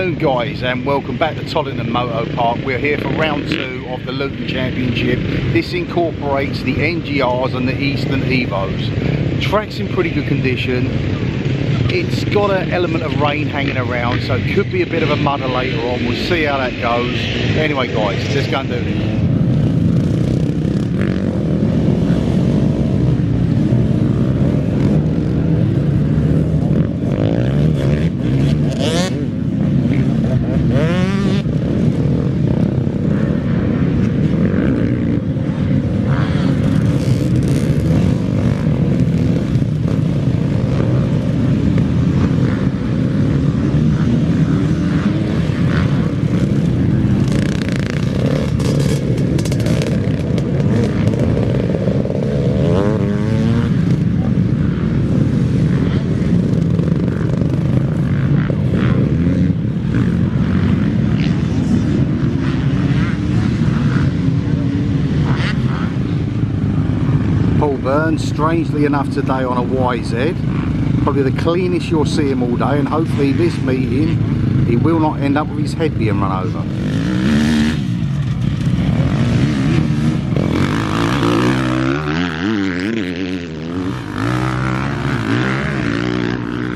afternoon guys, and welcome back to Toddington Moto Park. We're here for round 2 of the Luton Championship. This incorporates the NGRs and the Eastern Evos. Track's in pretty good condition. It's got an element of rain hanging around, so it could be a bit of a mudder later on. We'll see how that goes. Anyway guys, let's go and do this. Strangely enough today on a YZ, probably the cleanest you'll see him all day, and hopefully this meeting he will not end up with his head being run over.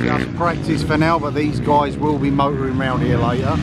Just practice for now, but these guys will be motoring around here later.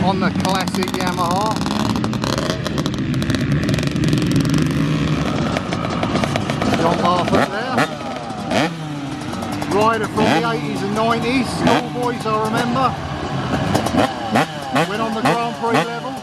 On the classic Yamaha. John Barfoot there. Rider from the 80s and 90s, schoolboys I remember. Went on the Grand Prix level.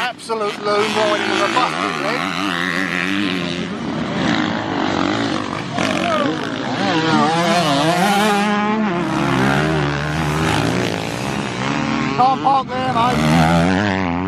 Absolute loom riding with a bucket leg. Can't park there, mate.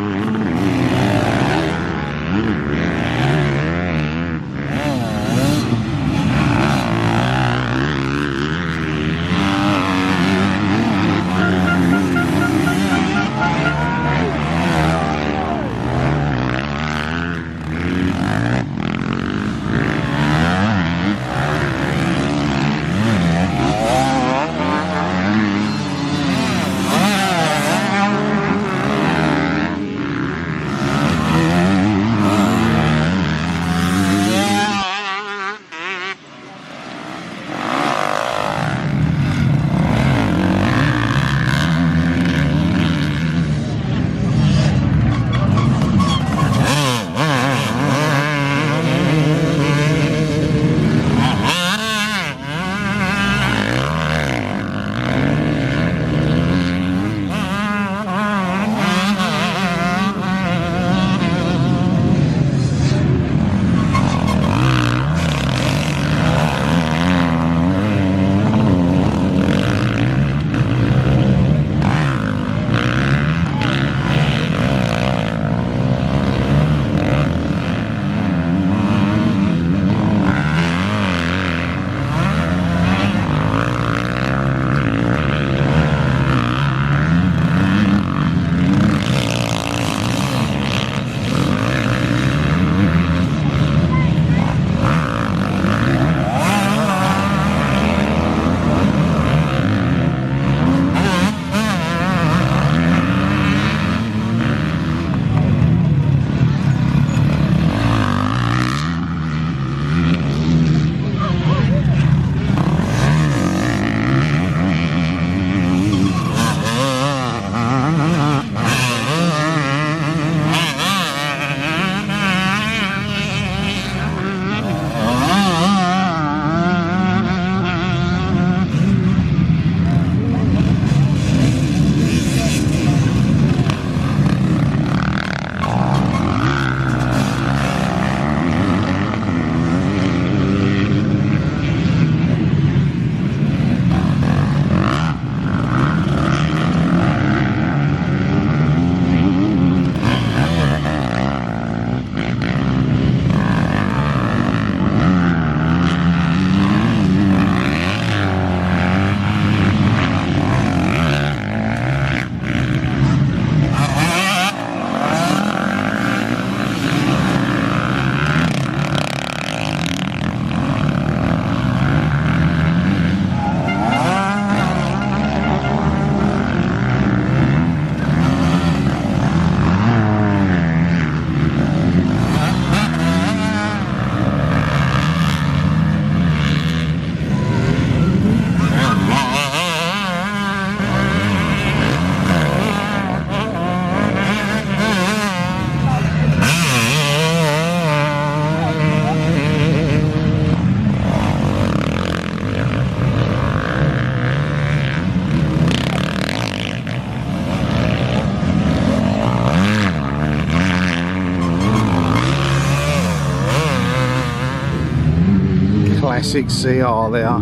classic CR there,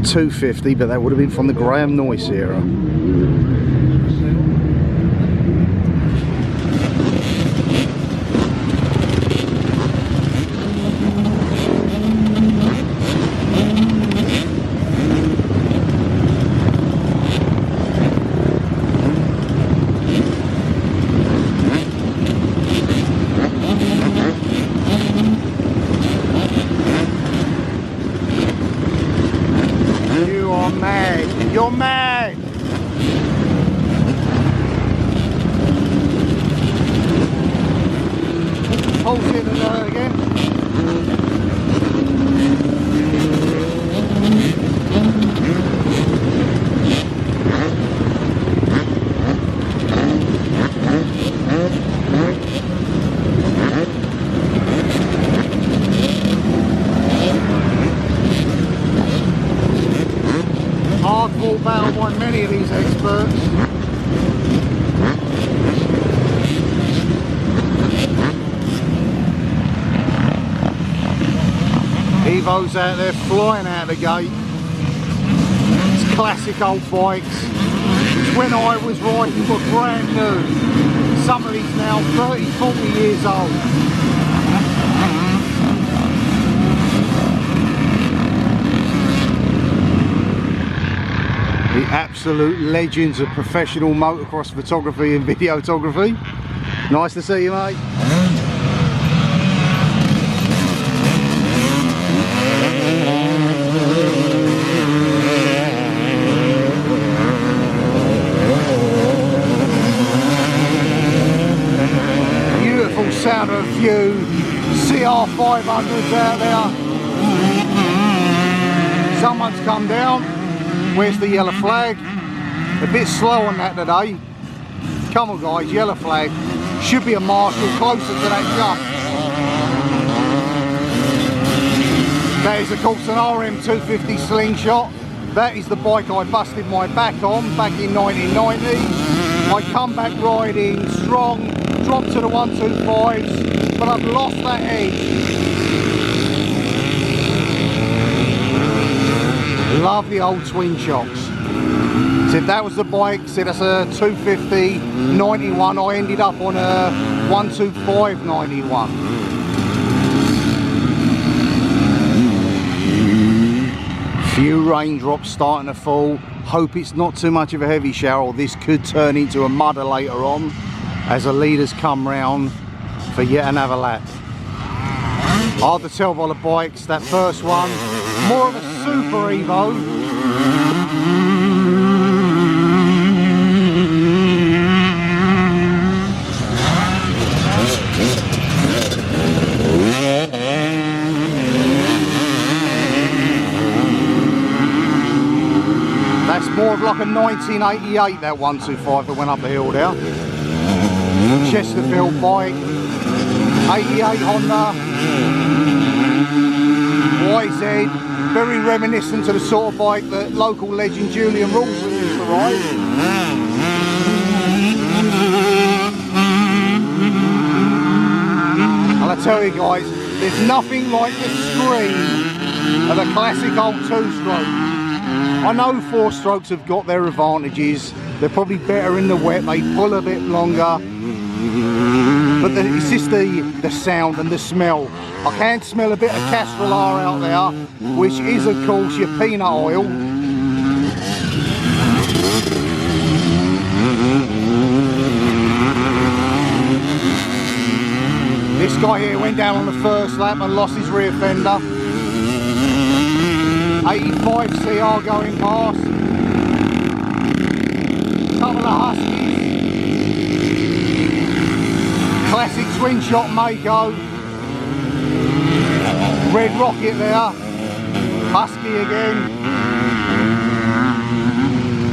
250, but that would have been from the Graham Noyce era. You're mad! Pulse in and out again. hard fought battle by many of these experts. Evo's out there flying out the gate. It's classic old bikes, which when I was riding were brand new. Some of these now 30, 40 years old. The absolute legends of professional motocross photography and videography. Nice to see you, mate. Beautiful sound of a few CR500s out there. Someone's come down. Where's the yellow flag? A bit slow on that today. Come on guys, yellow flag. Should be a marshal closer to that jump. That is of course an RM250 slingshot. That is the bike I busted my back on back in 1990. I come back riding strong, dropped to the 125s, but I've lost that edge. Love the old twin shocks. Said that was the bike, said that's a 250 91. I ended up on a 125 91. Few raindrops starting to fall. Hope it's not too much of a heavy shower, or this could turn into a mudder later on as the leaders come round for yet another lap. Hard to tell by the bikes. That first one, more of a Super Evo. That's more of like a 1988, that 125 that went up the hill there. Chesterfield bike, 88 Honda, YZ. Very reminiscent to the sort of bike that local legend Julian Rawson used to ride. And I tell you guys, there's nothing like the scream of a classic old two-stroke. I know four-strokes have got their advantages. They're probably better in the wet, they pull a bit longer. But it's just the sound and the smell. I can smell a bit of Castrol-R out there, which is of course your peanut oil. This guy here went down on the first lap and lost his rear fender. 85 CR going past. Couple of Huskies. Classic twin shot Mako. Red Rocket there. Husky again.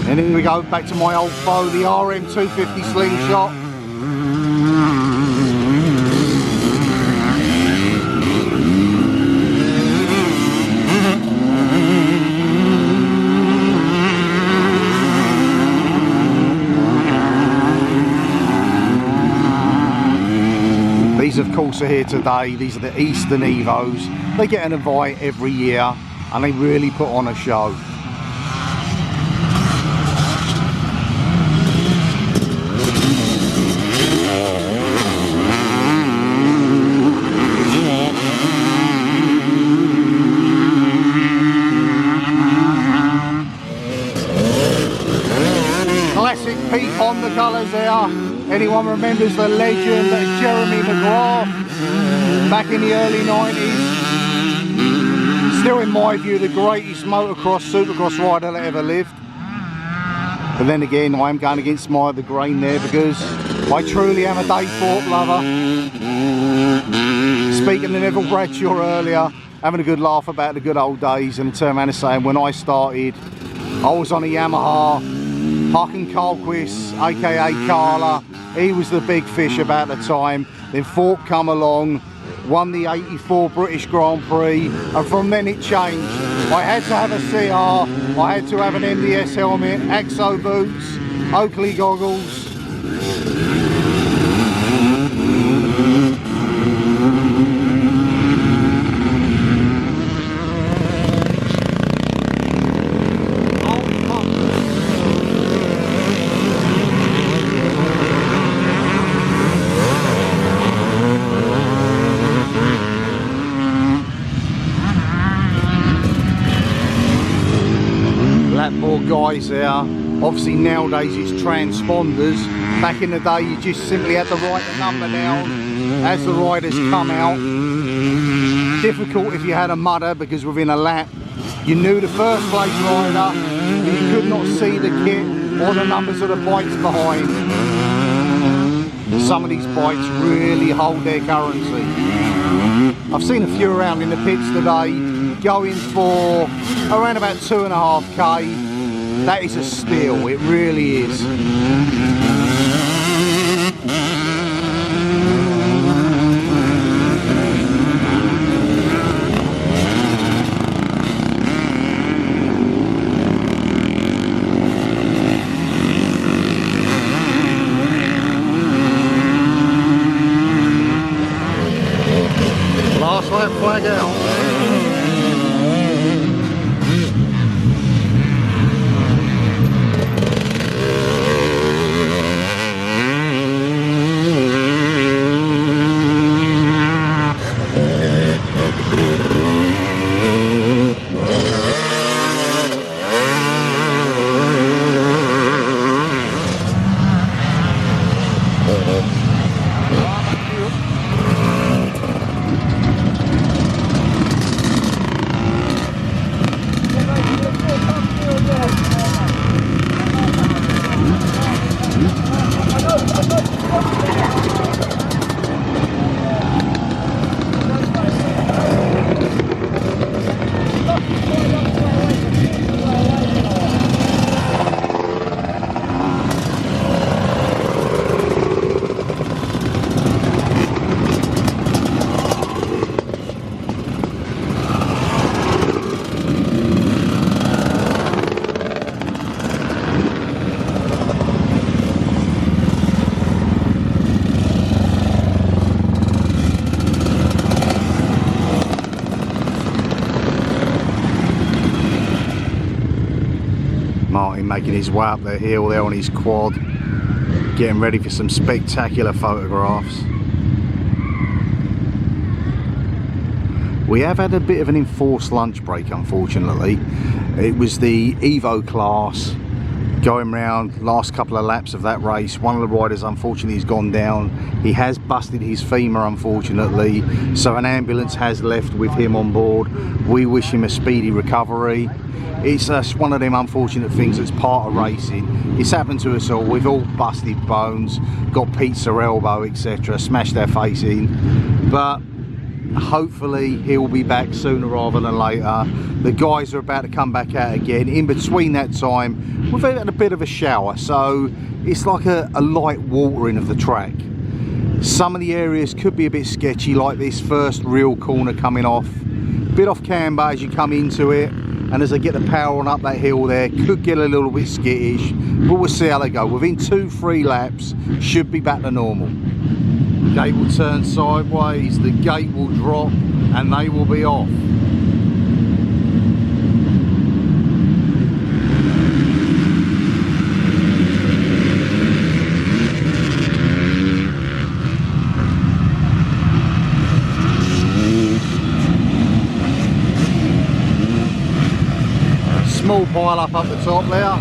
And then we go back to my old foe, the RM250 slingshot. These of course are here today. These are the Eastern Evos. They get an invite every year and they really put on a show. Classic peak Honda colours there. Anyone remembers the legend Jeremy McGrath back in the early 90s? Still in my view the greatest motocross, supercross rider that ever lived. But then again, I am going against my the grain there because I truly am a Dave Thorpe lover. Speaking to Neville Bradshaw earlier, having a good laugh about the good old days, and turn around and saying when I started I was on a Yamaha. Harkin Carlquist, aka Carla, he was the big fish about the time. Then Thorpe come along, won the 84 British Grand Prix, and from then it changed. I had to have a CR, I had to have an MDS helmet, AXO boots, Oakley goggles. More guys there. Obviously nowadays it's transponders. Back in the day you just simply had to write the number down as the riders come out. Difficult if you had a mudder, because within a lap you knew the first place rider, but you could not see the kit or the numbers of the bikes behind. Some of these bikes really hold their currency. I've seen a few around in the pits today going for around about 2.5k. That is a steal, it really is. Last lap flag out. Martin making his way up the hill there on his quad, getting ready for some spectacular photographs. We have had a bit of an enforced lunch break, unfortunately. It was the Evo class going round last couple of laps of that race. One of the riders unfortunately has gone down. He has busted his femur, unfortunately, so an ambulance has left with him on board. We wish him a speedy recovery. It's just one of them unfortunate things that's part of racing. It's happened to us all. We've all busted bones, got pizza elbow, etc., smashed our face in, but hopefully he'll be back sooner rather than later. The guys are about to come back out again. In between that time we've had a bit of a shower, so it's like a light watering of the track. Some of the areas could be a bit sketchy, like this first real corner coming off, bit off camber as you come into it, and as they get the power on up that hill there, could get a little bit skittish, but we'll see how they go. Within 2-3 laps should be back to normal. Gate will turn sideways, the gate will drop, and they will be off. Small pile up the top there.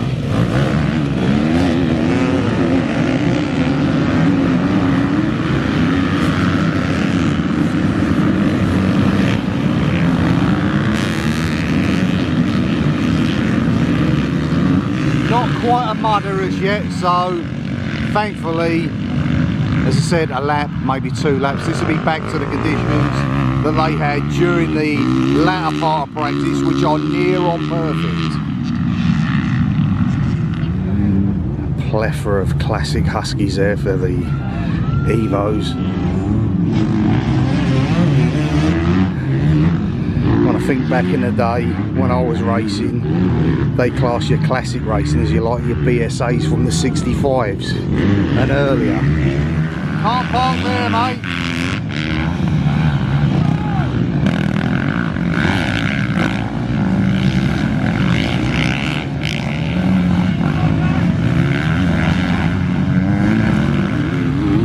Not quite a mudder as yet, so thankfully, as I said, a lap, maybe 2 laps, this will be back to the conditions that they had during the latter part of practice, which are near on perfect. A plethora of classic Huskies there for the Evos. think back in the day when I was racing, they class your classic racing as your BSAs from the 65s and earlier. Can't park there, mate.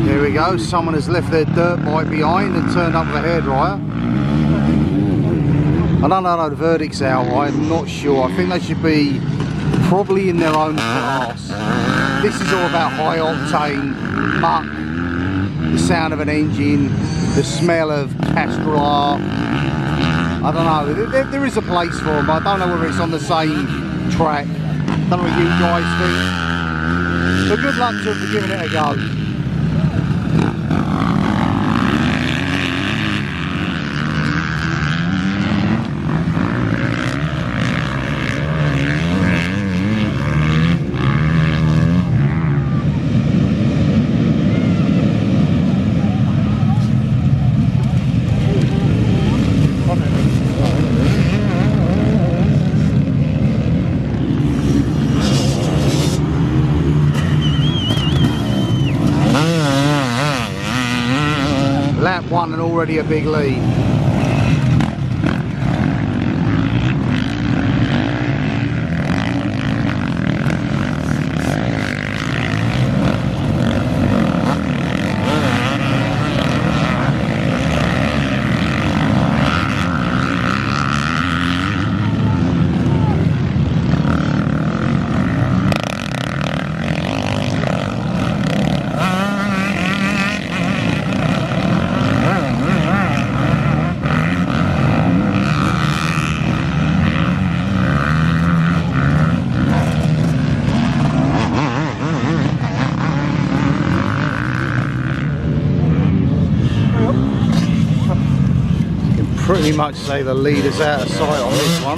Here we go, someone has left their dirt bike behind and turned up with a hairdryer. I don't know, the verdict's out, I'm not sure. I think they should be probably in their own class. This is all about high octane, muck, the sound of an engine, the smell of Castrol. I don't know, there is a place for them. I don't know whether it's on the same track. I don't know what you guys think. But good luck to them for giving it a go. Lap 1 and already a big lead. Pretty much say the leader's out of sight on this one.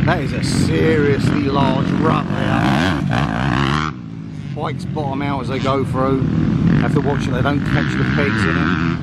That is a seriously large rut there. Bikes bottom out as they go through. Have to watch it, they don't catch the pegs in it.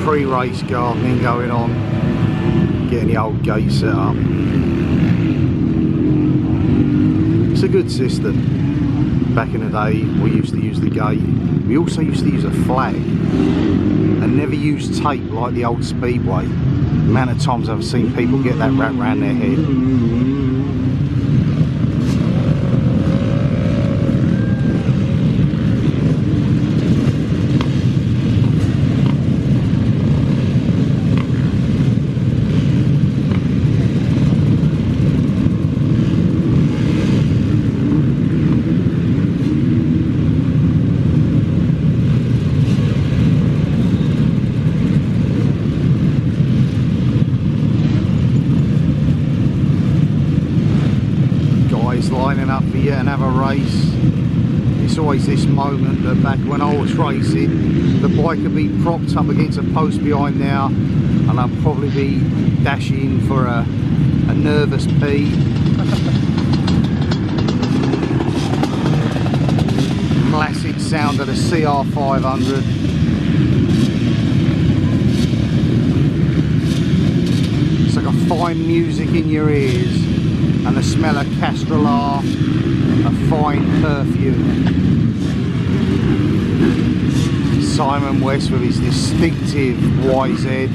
pre-race gardening going on, getting the old gate set up. It's a good system. Back in the day we used to use the gate. We also used to use a flag and never use tape like the old Speedway. The amount of times I've seen people get that wrapped around their head. Lining up for yet another race. It's always this moment that back when I was racing, the bike would be propped up against a post behind now and I'd probably be dashing for a nervous pee. Classic sound of the CR500. It's like a fine music in your ears. And the smell of Castrollar, a fine perfume. Simon West with his distinctive YZ,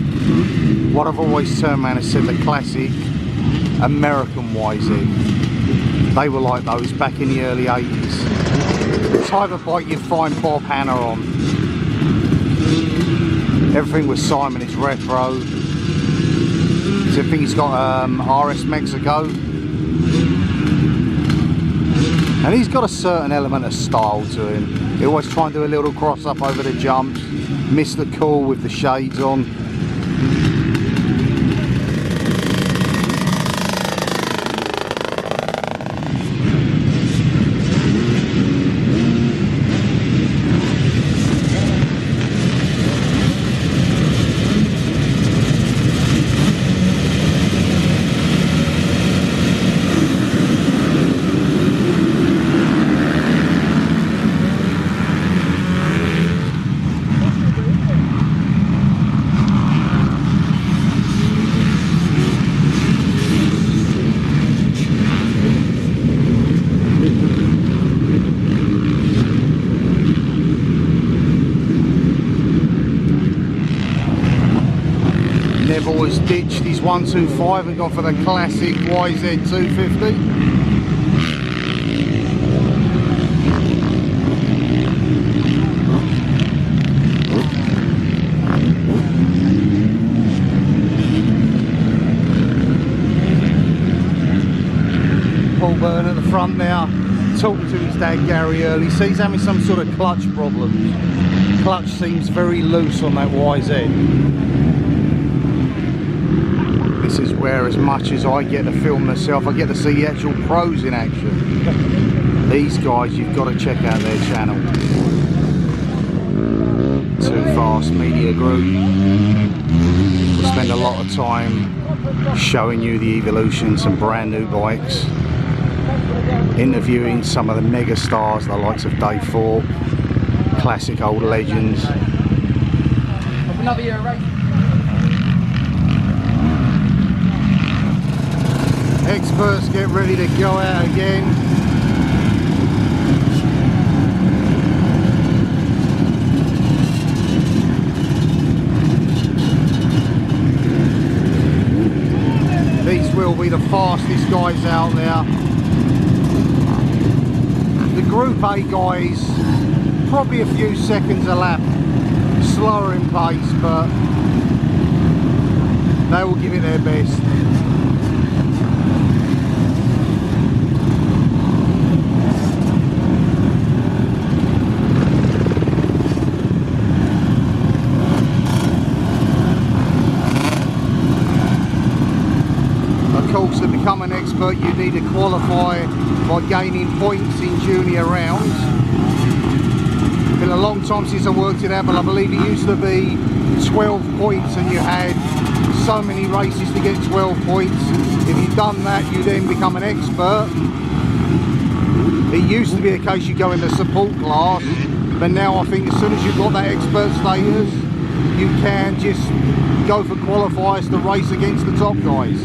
what I've always turned around and said, the classic American YZ. They were like those back in the early 80s. The type of bike you'd find Bob Hanna on. Everything with Simon is retro. So I think he's got RS Mexico. And he's got a certain element of style to him. He always try and do a little cross up over the jumps, miss the cool with the shades on. Neville has ditched his 125 and gone for the classic YZ 250. Paul Byrne at the front now, talking to his dad Gary early. So he's having some sort of clutch problems. Clutch seems very loose on that YZ. This is where, as much as I get to film myself, I get to see the actual pros in action. These guys, you've got to check out their channel. Too Fast Media Group. We spend a lot of time showing you the evolution, some brand new bikes, interviewing some of the mega stars, the likes of Dave Thorpe, classic old legends. Another year, right? Experts get ready to go out again. These will be the fastest guys out there. The Group A guys, probably a few seconds a lap slower in pace, but they will give it their best. Of course, to become an expert you need to qualify by gaining points in junior rounds. It's been a long time since I worked it out, but I believe it used to be 12 points and you had so many races to get 12 points. If you've done that, you then become an expert. It used to be a case you go in the support class, but now I think as soon as you've got that expert status, you can just go for qualifiers to race against the top guys.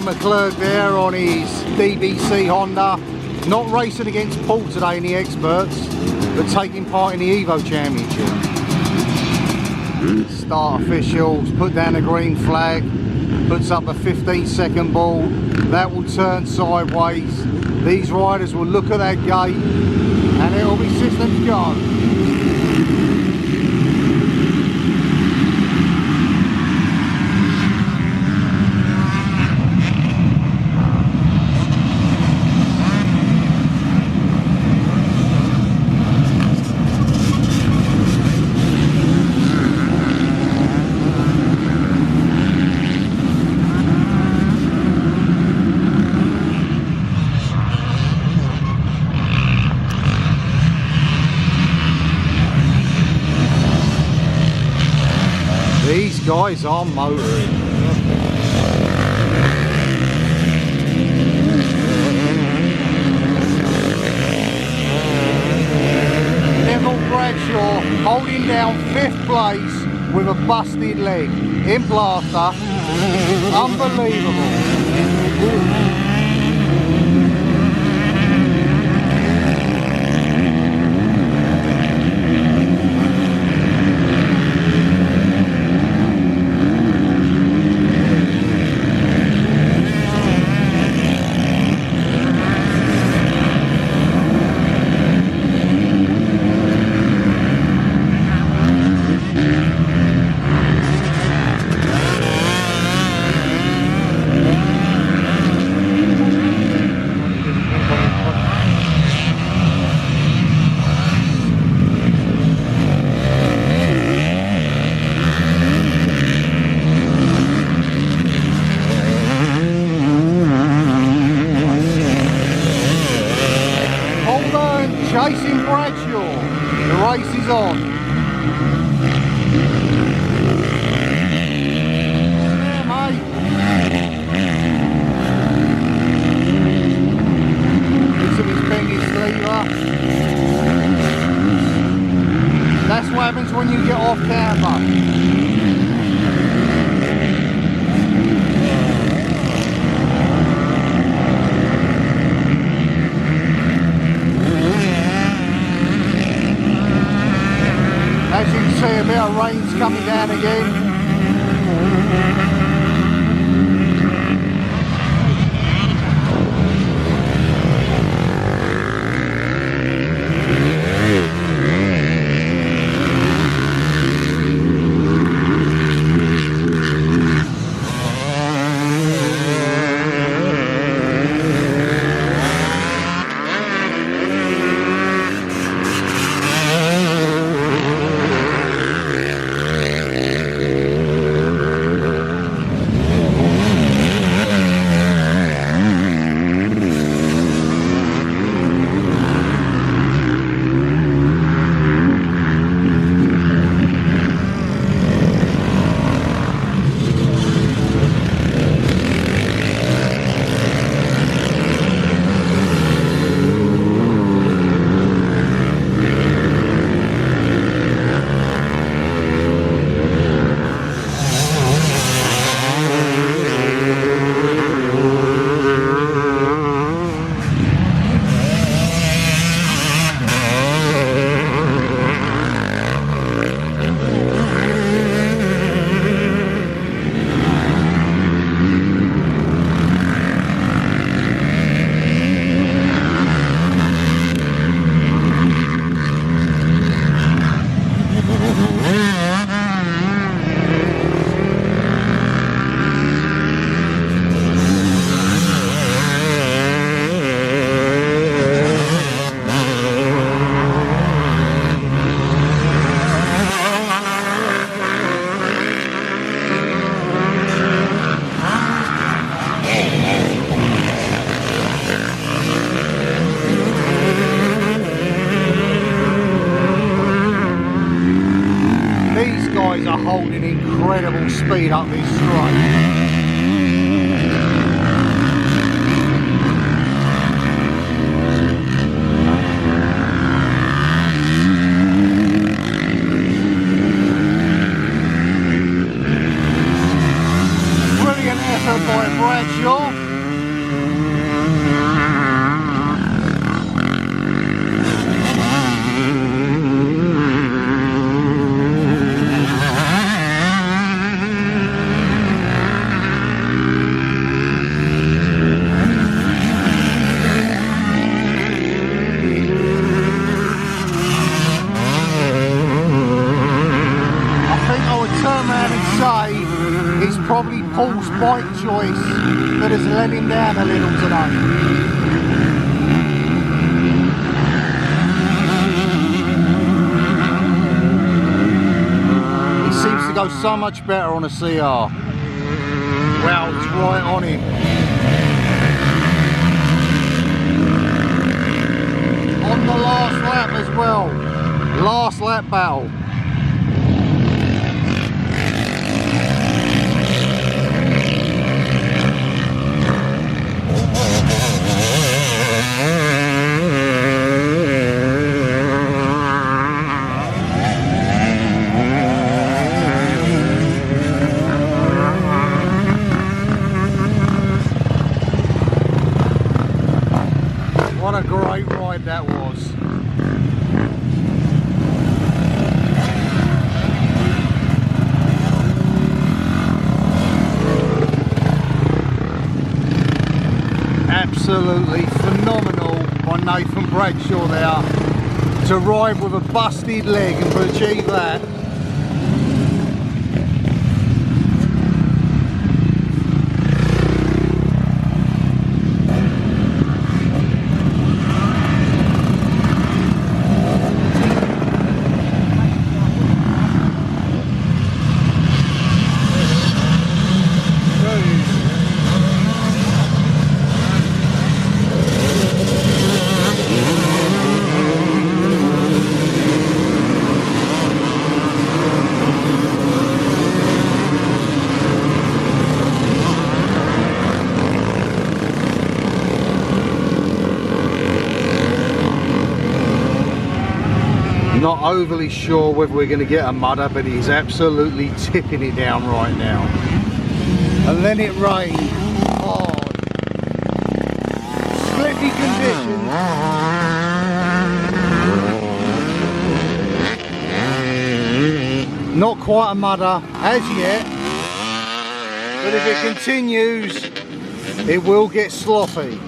McClurg there on his DBC Honda, not racing against Paul today in the experts, but taking part in the Evo Championship. Start officials, put down a green flag, puts up a 15-second ball, that will turn sideways. These riders will look at that gate and it will be systems go. These guys are motoring. Neville Bradshaw holding down 5th place with a busted leg in plaster. Unbelievable. Chasing Bradshaw, the race is on. Yeah, mate. Looks at his penny sleeper. That's what happens when you get off camber. As you can see, a bit of rain's coming down again. guys are holding incredible speed up this straight. By Bradshaw. It's probably Paul's bike choice that has let him down a little today. He seems to go so much better on a CR. Wow, it's right on him. On the last lap as well. Last lap battle. What a great ride that was. Absolutely phenomenal by Neville Bradshaw there to ride with a busted leg and to achieve that. Not overly sure whether we're going to get a mudder, but he's absolutely tipping it down right now. And then it rained hard. Slippy conditions. Not quite a mudder as yet, but if it continues, it will get sloppy.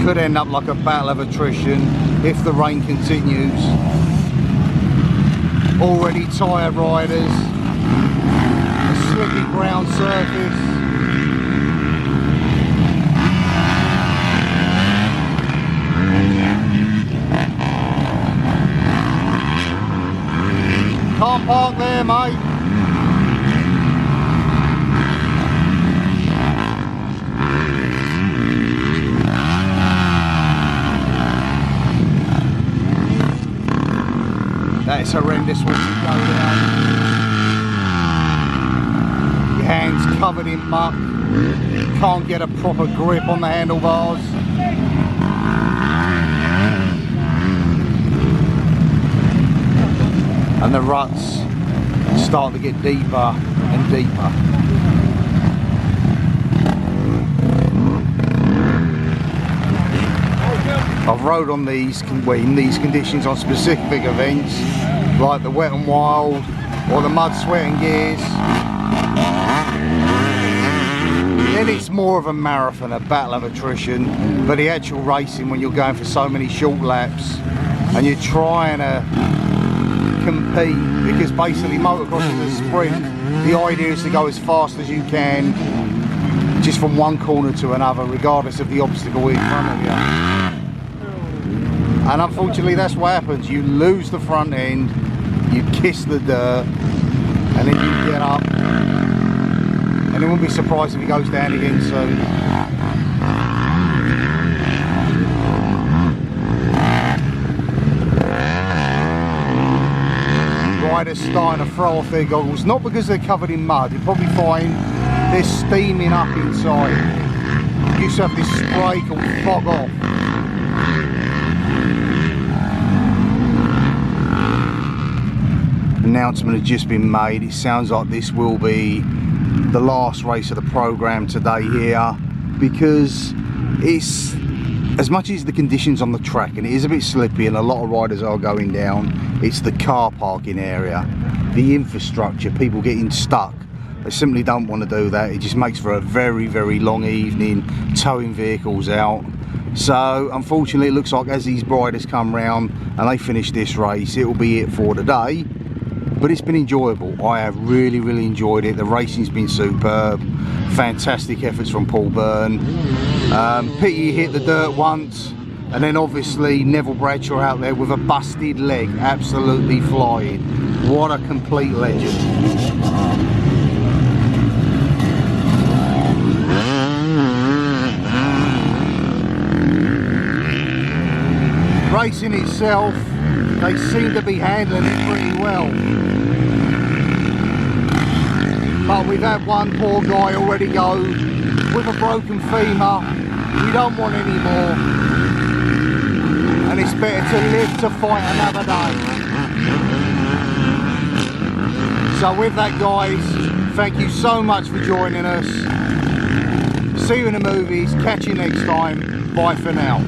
Could end up like a battle of attrition if the rain continues. Already tired riders, a slippy ground surface. Can't park there, mate. That's horrendous when you go down. Your hands covered in muck. Can't get a proper grip on the handlebars. And the ruts start to get deeper and deeper. I've rode on these, in these conditions on specific events, like the Wet and Wild or the Mud, Sweat and Gears. then it's more of a marathon, a battle of attrition. But the actual racing, when you're going for so many short laps and you're trying to compete, because basically motocross is a sprint, the idea is to go as fast as you can, just from one corner to another, regardless of the obstacle in front of you. And unfortunately that's what happens. You lose the front end, you kiss the dirt, and then you get up, and it wouldn't be surprised if he goes down again soon. Riders starting to throw off their goggles, not because they're covered in mud. You probably find they're steaming up inside. You used to have this spray called fog off. Announcement has just been made. It sounds like this will be the last race of the program today here, because it's, as much as the conditions on the track, and it is a bit slippy and a lot of riders are going down, it's the car parking area, the infrastructure, people getting stuck. They simply don't want to do that. It just makes for a very, very long evening towing vehicles out. So unfortunately it looks like as these riders come round and they finish this race, it will be it for today. But it's been enjoyable. I have really, really enjoyed it. The racing's been superb. Fantastic efforts from Paul Byrne. Pity he hit the dirt once, and then obviously Neville Bradshaw out there with a busted leg, absolutely flying. What a complete legend. Racing itself, they seem to be handling it pretty well. But we've had one poor guy already go with a broken femur. We don't want any more. And it's better to live to fight another day. So with that, guys, thank you so much for joining us. See you in the movies. Catch you next time. Bye for now.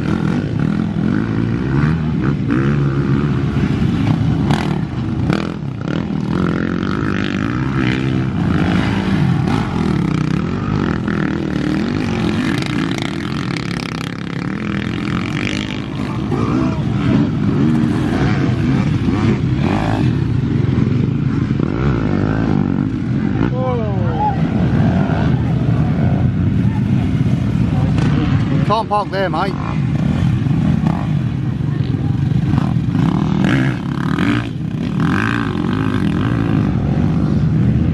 Can't park there, mate.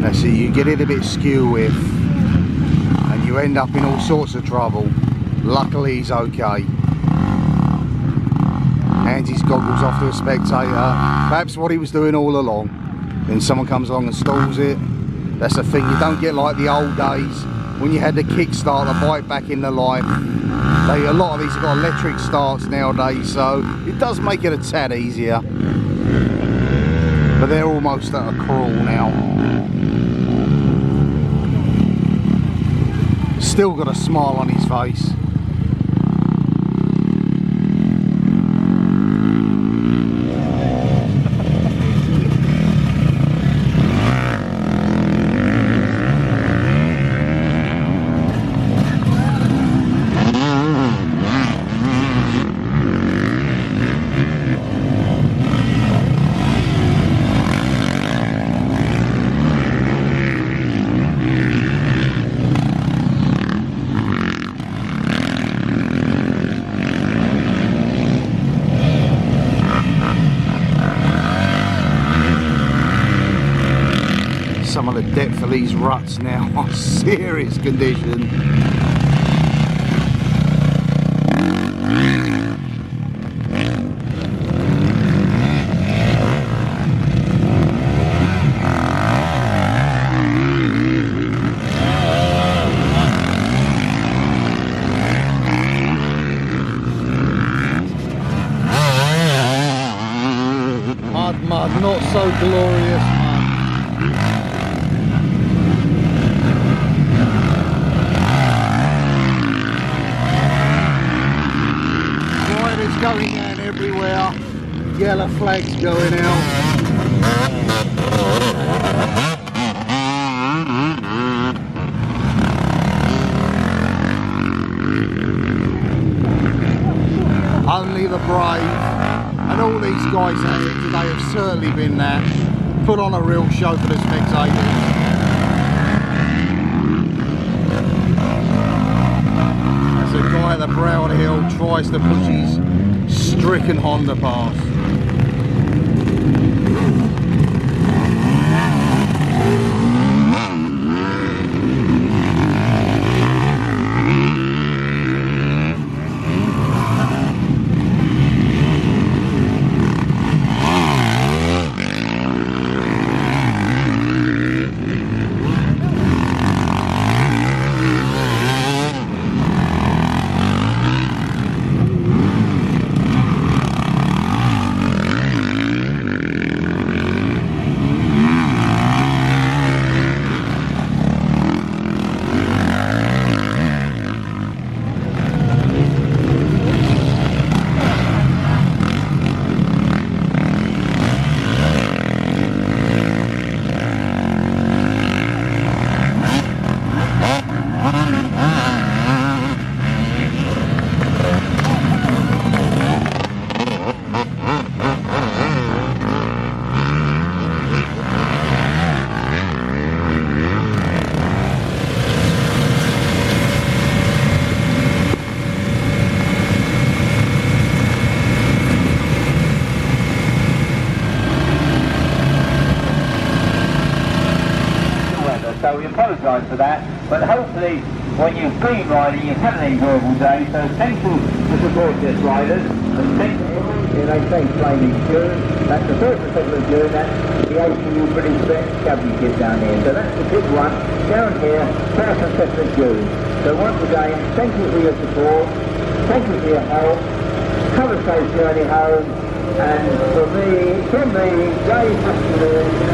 That's it, you get it a bit skew with and you end up in all sorts of trouble. Luckily he's okay. Hands his goggles off to a spectator, perhaps what he was doing all along. Then someone comes along and stalls it. That's the thing, you don't get like the old days when you had to kickstart the bike back into life. A lot of these have got electric starts nowadays, so it does make it a tad easier. But they're almost at a crawl now. Still got a smile on his face. Some of the depth of these ruts now are serious condition. Mud, not so glorious. Going down everywhere, yellow flags going out. only the brave. And all these guys out here today have certainly been that. Put on a real show for the spectators. As the guy at the brow of the hill tries to push his stricken Honda past. So we apologise for that, but hopefully when you've been riding you've had an enjoyable day, so thank you to support this riders, and thank you, they say flaming June, that's the 1st of June, that's the ACU British Best Championship down here, so that's the big one, down here, 1st and 2nd of June. So once again, thank you for your support, thank you for your help, have a safe journey home, and from me, Dave Hutchinson,